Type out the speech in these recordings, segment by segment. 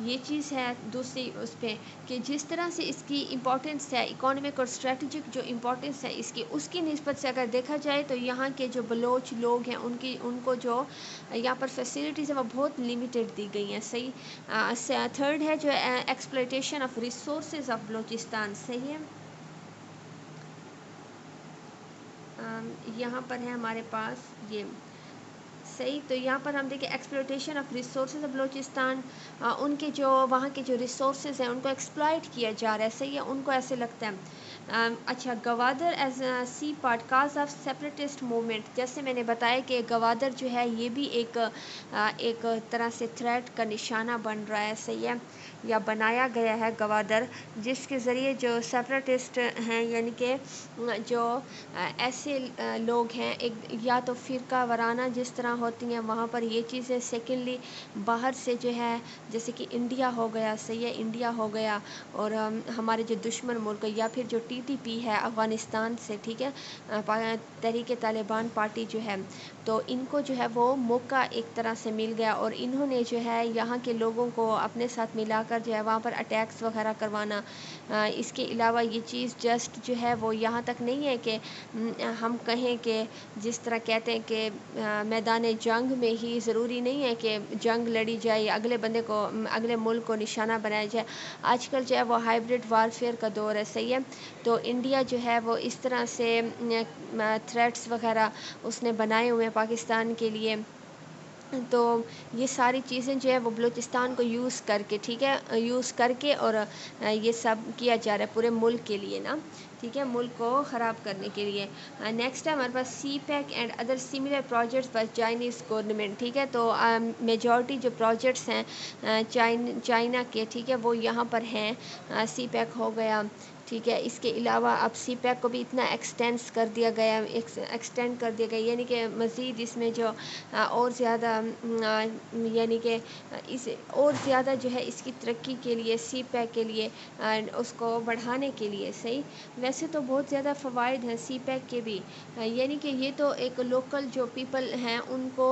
یہ چیز ہے دوسری اس پہ کہ جس طرح سے اس کی امپورٹنس ہے اکانومک اور اسٹریٹجک جو امپورٹنس ہے اس کی نسبت سے اگر دیکھا جائے تو یہاں کے جو بلوچ لوگ ہیں ان کو جو یہاں پر فیسلٹیز ہیں وہ بہت لمیٹڈ دی گئی ہیں. صحیح. تھرڈ ہے جو exploitation of resources of Balochistan. صحیح ہے. یہاں پر ہے ہمارے پاس یہ صحیح. تو یہاں پر ہم دیکھیں exploitation of resources of Balochistan. ان کے جو وہاں کے جو ریسورسز ہیں ان کو ایکسپلائٹ کیا جا رہا ہے. صحیح ہے. ان کو ایسے لگتا ہے. اچھا. Gwadar as sea part cause of separatist movement. جیسے میں نے بتایا کہ گوادر جو ہے یہ بھی ایک طرح سے تھریٹ کا نشانہ بن رہا ہے. صحیح ہے. یا بنایا گیا ہے گوادر جس کے ذریعے جو سیپریٹسٹ ہیں یعنی کہ جو ایسے لوگ ہیں یا تو فرقہ وارانہ جس طرح ہوتی ہیں وہاں پر یہ چیزیں. سیکنڈلی باہر سے جو ہے جیسے کہ انڈیا ہو گیا. صحیح ہے. انڈیا ہو گیا اور ہمارے جو دشمن ملک یا پھر جو ٹی ٹی پی ہے افغانستان سے. ٹھیک ہے. تحریک طالبان پارٹی جو ہے تو ان کو جو ہے وہ موقع ایک طرح سے مل گیا اور انہوں نے جو ہے یہاں کے لوگوں کو اپنے ساتھ ملا کر جو ہے وہاں پر اٹیکس وغیرہ کروانا. اس کے علاوہ یہ چیز جسٹ جو ہے وہ یہاں تک نہیں ہے کہ ہم کہیں کہ جس طرح کہتے ہیں کہ میدان جنگ میں ہی ضروری نہیں ہے کہ جنگ لڑی جائے اگلے بندے کو اگلے ملک کو نشانہ بنایا جائے. آج کل جو ہے وہ ہائبرڈ وارفیئر کا دور ہے. صحیح ہے. تو انڈیا جو ہے وہ اس طرح سے تھریٹس وغیرہ اس نے بنائے ہوئے ہیں پاکستان کے لیے. تو یہ ساری چیزیں جو ہے وہ بلوچستان کو یوز کر کے ٹھیک ہے یوز کر کے اور یہ سب کیا جا رہا ہے پورے ملک کے لیے نا. ٹھیک ہے. ملک کو خراب کرنے کے لیے. نیکسٹ ہے ہمارے پاس CPEC and other similar projects by Chinese government. ٹھیک ہے. تو میجورٹی جو پروجیکٹس ہیں چائنا کے ٹھیک ہے وہ یہاں پر ہیں. سی پیک ہو گیا. ٹھیک ہے. اس کے علاوہ اب سی پیک کو بھی اتنا ایکسٹینڈ کر دیا گیا یعنی کہ مزید اس میں جو اور زیادہ یعنی کہ اس اور زیادہ جو ہے اس کی ترقی کے لیے سی پیک کے لیے اس کو بڑھانے کے لیے. صحیح. ویسے تو بہت زیادہ فوائد ہیں سی پیک کے بھی یعنی کہ یہ تو ایک لوکل جو پیپل ہیں ان کو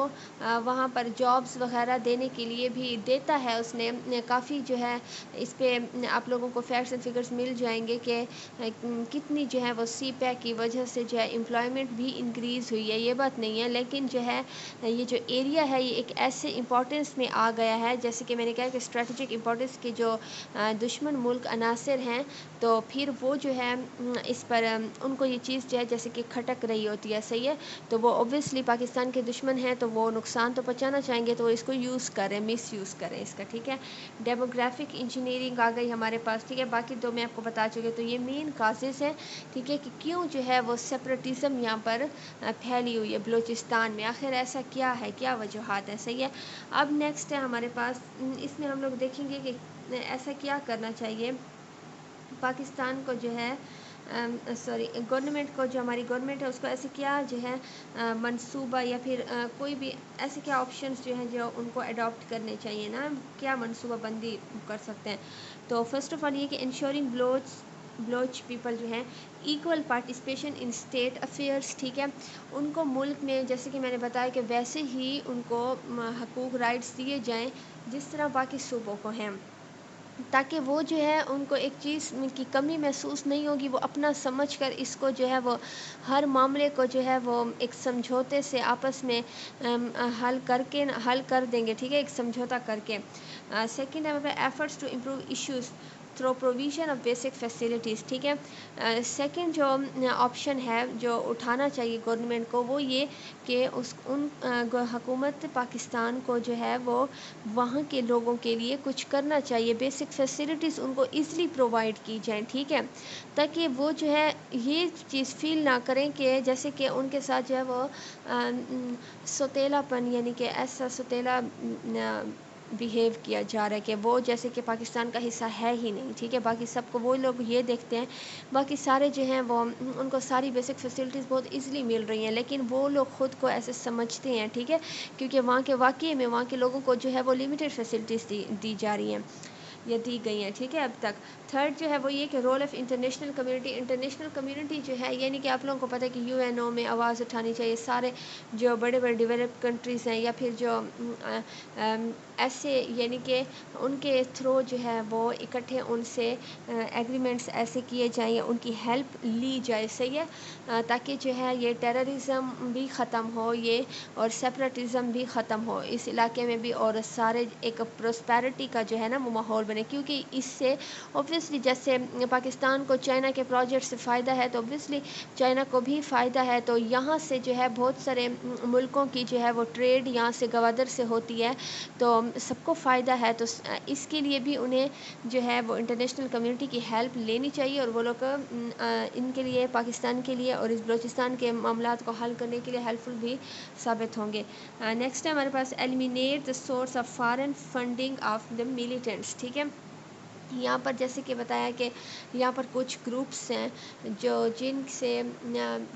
وہاں پر جابس وغیرہ دینے کے لیے بھی دیتا ہے. اس نے کافی جو ہے اس پہ آپ لوگوں کو فیکٹس اینڈ فگرس مل جائیں گے کہ کتنی جو ہے وہ سی پیک کی وجہ سے جو ہے امپلائمنٹ بھی انکریز ہوئی ہے. یہ بات نہیں ہے لیکن جو ہے یہ جو ایریا ہے یہ ایک ایسے امپورٹنس میں آ گیا ہے جیسے کہ میں نے کہا کہ اسٹریٹجک امپورٹنس کے جو دشمن ملک عناصر ہیں تو پھر وہ جو ہے اس پر ان کو یہ چیز جو ہے جیسے کہ کھٹک رہی ہوتی ہے. صحیح ہے. تو وہ اوبویسلی پاکستان کے دشمن ہیں تو وہ نقصان تو پہنچانا چاہیں گے تو وہ اس کو یوز کریں مس یوز کریں اس کا. ٹھیک ہے. ڈیموگرافک انجینئرنگ آ گئی ہمارے پاس. ٹھیک ہے. باقی دو میں آپ کو بتا چکے تو یہ مین کازز ہے. ٹھیک ہے. کہ کیوں جو ہے وہ سیپریٹزم یہاں پر پھیلی ہوئی ہے بلوچستان میں. آخر ایسا کیا ہے کیا وجوہات ہے. صحیح ہے. اب نیکسٹ ہے ہمارے پاس اس میں ہم لوگ دیکھیں گے کہ ایسا کیا کرنا چاہیے پاکستان کو جو ہے گورنمنٹ کو جو ہماری گورنمنٹ ہے اس کو ایسے کیا جو ہے منصوبہ یا پھر کوئی بھی ایسے کیا آپشنس جو ہیں جو ان کو اڈاپٹ کرنے چاہیے نا. کیا منصوبہ بندی کر سکتے ہیں. تو فرسٹ آف آل یہ کہ انشورنگ بلوچ پیپل جو ہیں equal participation in state affairs. ٹھیک ہے. ان کو ملک میں جیسے کہ میں نے بتایا کہ ویسے ہی ان کو حقوق رائٹس دیے جائیں جس طرح باقی صوبوں کو ہیں تاکہ وہ جو ہے ان کو ایک چیز کی کمی محسوس نہیں ہوگی. وہ اپنا سمجھ کر اس کو جو ہے وہ ہر معاملے کو جو ہے وہ ایک سمجھوتے سے آپس میں حل کر دیں گے. ٹھیک ہے. ایک سمجھوتا کر کے. سیکنڈ ہے efforts to improve issues through provision of basic facilities. ٹھیک ہے. سیکنڈ جو آپشن ہے جو اٹھانا چاہیے گورنمنٹ کو وہ یہ کہ حکومت پاکستان کو جو ہے وہ وہاں کے لوگوں کے لیے کچھ کرنا چاہیے. بیسک فیسلٹیز ان کو ایزلی پرووائڈ کی جائیں. ٹھیک ہے. تاکہ وہ جو ہے یہ چیز فیل نہ کریں کہ جیسے کہ ان کے ساتھ جو ہے وہ سوتیلا پن یعنی کہ ایسا سوتیلا بیہیو کیا جا رہا ہے کہ وہ جیسے کہ پاکستان کا حصہ ہے ہی نہیں. ٹھیک ہے. باقی سب کو وہ لوگ یہ دیکھتے ہیں باقی سارے جو ہیں وہ ان کو ساری بیسک فیسلٹیز بہت ایزلی مل رہی ہیں لیکن وہ لوگ خود کو ایسے سمجھتے ہیں. ٹھیک ہے. کیونکہ وہاں کے واقعے میں وہاں کے لوگوں کو جو ہے وہ لمیٹڈ فیسلٹیز دی جا رہی ہیں یا دی گئی ہیں. ٹھیک ہے. اب تک تھرڈ جو ہے وہ یہ کہ رول آف انٹرنیشنل کمیونٹی جو ہے، یعنی کہ آپ لوگوں کو پتہ ہے کہ UN میں آواز اٹھانی چاہیے. سارے جو بڑے بڑے ڈیولپ کنٹریز ہیں یا پھر جو ایسے یعنی کہ ان کے تھرو جو ہے وہ اکٹھے ان سے ایگریمنٹس ایسے کیے جائیں یا ان کی ہیلپ لی جائے، صحیح ہے، تاکہ جو ہے یہ ٹیررزم بھی ختم ہو یہ اور سیپریٹزم بھی ختم ہو اس علاقے میں بھی، اور سارے ایک پروسپیرٹی کا جو ہے نا وہ ماحول بنے. کیونکہ اس سے اوبویسلی جیسے پاکستان کو چائنا کے پروجیکٹ سے فائدہ ہے تو اوبویسلی چائنا کو بھی فائدہ ہے. تو یہاں سے جو ہے بہت سارے ملکوں کی جو ہے وہ ٹریڈ یہاں سے گوادر سے ہوتی ہے، تو سب کو فائدہ ہے. تو اس کے لیے بھی انہیں جو ہے وہ انٹرنیشنل کمیونٹی کی ہیلپ لینی چاہیے، اور وہ لوگ ان کے لیے پاکستان کے لیے اور اس بلوچستان کے معاملات کو حل کرنے کے لیے ہیلپ فل بھی ثابت ہوں گے. نیکسٹ ہے ہمارے پاس eliminate the source of foreign funding of the militants. ٹھیک ہے، یہاں پر جیسے کہ بتایا کہ یہاں پر کچھ گروپس ہیں جو جن سے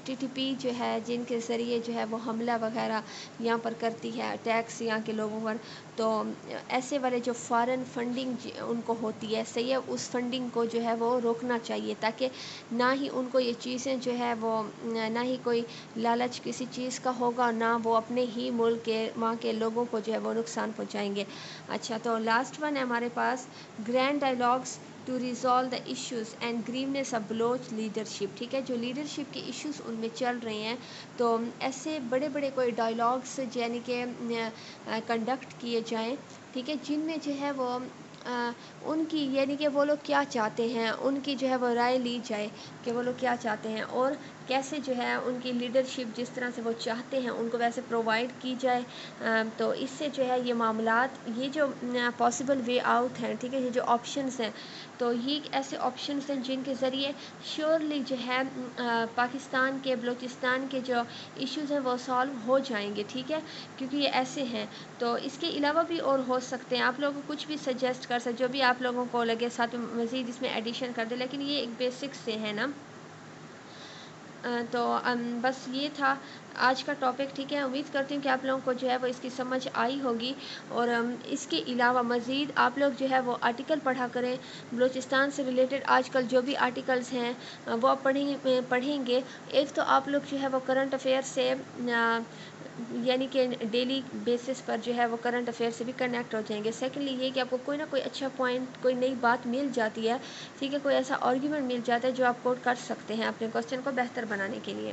TTP جو ہے جن کے ذریعے جو ہے وہ حملہ وغیرہ یہاں پر کرتی ہے، ٹیکس یہاں کے لوگوں پر. تو ایسے والے جو فارن فنڈنگ ان کو ہوتی ہے، صحیح ہے، اس فنڈنگ کو جو ہے وہ روکنا چاہیے تاکہ نہ ہی ان کو یہ چیزیں جو ہے وہ نہ ہی کوئی لالچ کسی چیز کا ہوگا، نہ وہ اپنے ہی ملک کے وہاں کے لوگوں کو جو ہے وہ نقصان پہنچائیں گے. اچھا، تو لاسٹ ون ہے ہمارے پاس grand dialogues to resolve the issues and grievances of Baloch leadership. ٹھیک ہے، جو لیڈرشپ کے ایشوز ان میں چل رہے ہیں تو ایسے بڑے بڑے کوئی ڈائلاگس یعنی کہ کنڈکٹ کیے جائیں، ٹھیک ہے، جن میں جو ہے وہ ان کی یعنی کہ وہ لوگ کیا چاہتے ہیں ان کی جو ہے وہ رائے لی جائے کہ وہ لوگ کیا چاہتے ہیں، اور کیسے جو ہے ان کی لیڈرشپ جس طرح سے وہ چاہتے ہیں ان کو ویسے پرووائڈ کی جائے. تو اس سے جو ہے یہ معاملات یہ جو پاسبل وے آؤٹ ہیں، ٹھیک ہے، یہ جو آپشنس ہیں تو یہ ایسے آپشنس ہیں جن کے ذریعے شیورلی جو ہے پاکستان کے بلوچستان کے جو ایشوز ہیں وہ سالو ہو جائیں گے. ٹھیک ہے، کیونکہ یہ ایسے ہیں. تو اس کے علاوہ بھی اور ہو سکتے ہیں، آپ لوگ کچھ بھی سجیسٹ کر سکتے جو بھی آپ لوگوں کو لگے، ساتھ مزید اس میں ایڈیشن کر دیں، لیکن یہ ایک بیسک سے ہے نا. تو بس یہ تھا آج کا ٹاپک. ٹھیک ہے، امید کرتی ہوں کہ آپ لوگوں کو جو ہے وہ اس کی سمجھ آئی ہوگی، اور اس کے علاوہ مزید آپ لوگ جو ہے وہ آرٹیکل پڑھا کریں بلوچستان سے ریلیٹڈ. آج کل جو بھی آرٹیکلز ہیں وہ آپ پڑھیں گے. ایک تو آپ لوگ جو ہے وہ کرنٹ افیئر سے یعنی کہ ڈیلی بیسس پر جو ہے وہ کرنٹ افیئر سے بھی کنیکٹ ہو جائیں گے. سیکنڈلی یہ کہ آپ کو کوئی نہ کوئی اچھا پوائنٹ، کوئی نئی بات مل جاتی ہے، ٹھیک ہے، کوئی ایسا آرگیومنٹ مل جاتا ہے جو آپ کوٹ کر سکتے ہیں اپنے کوسچن کو بہتر بنانے کے لیے.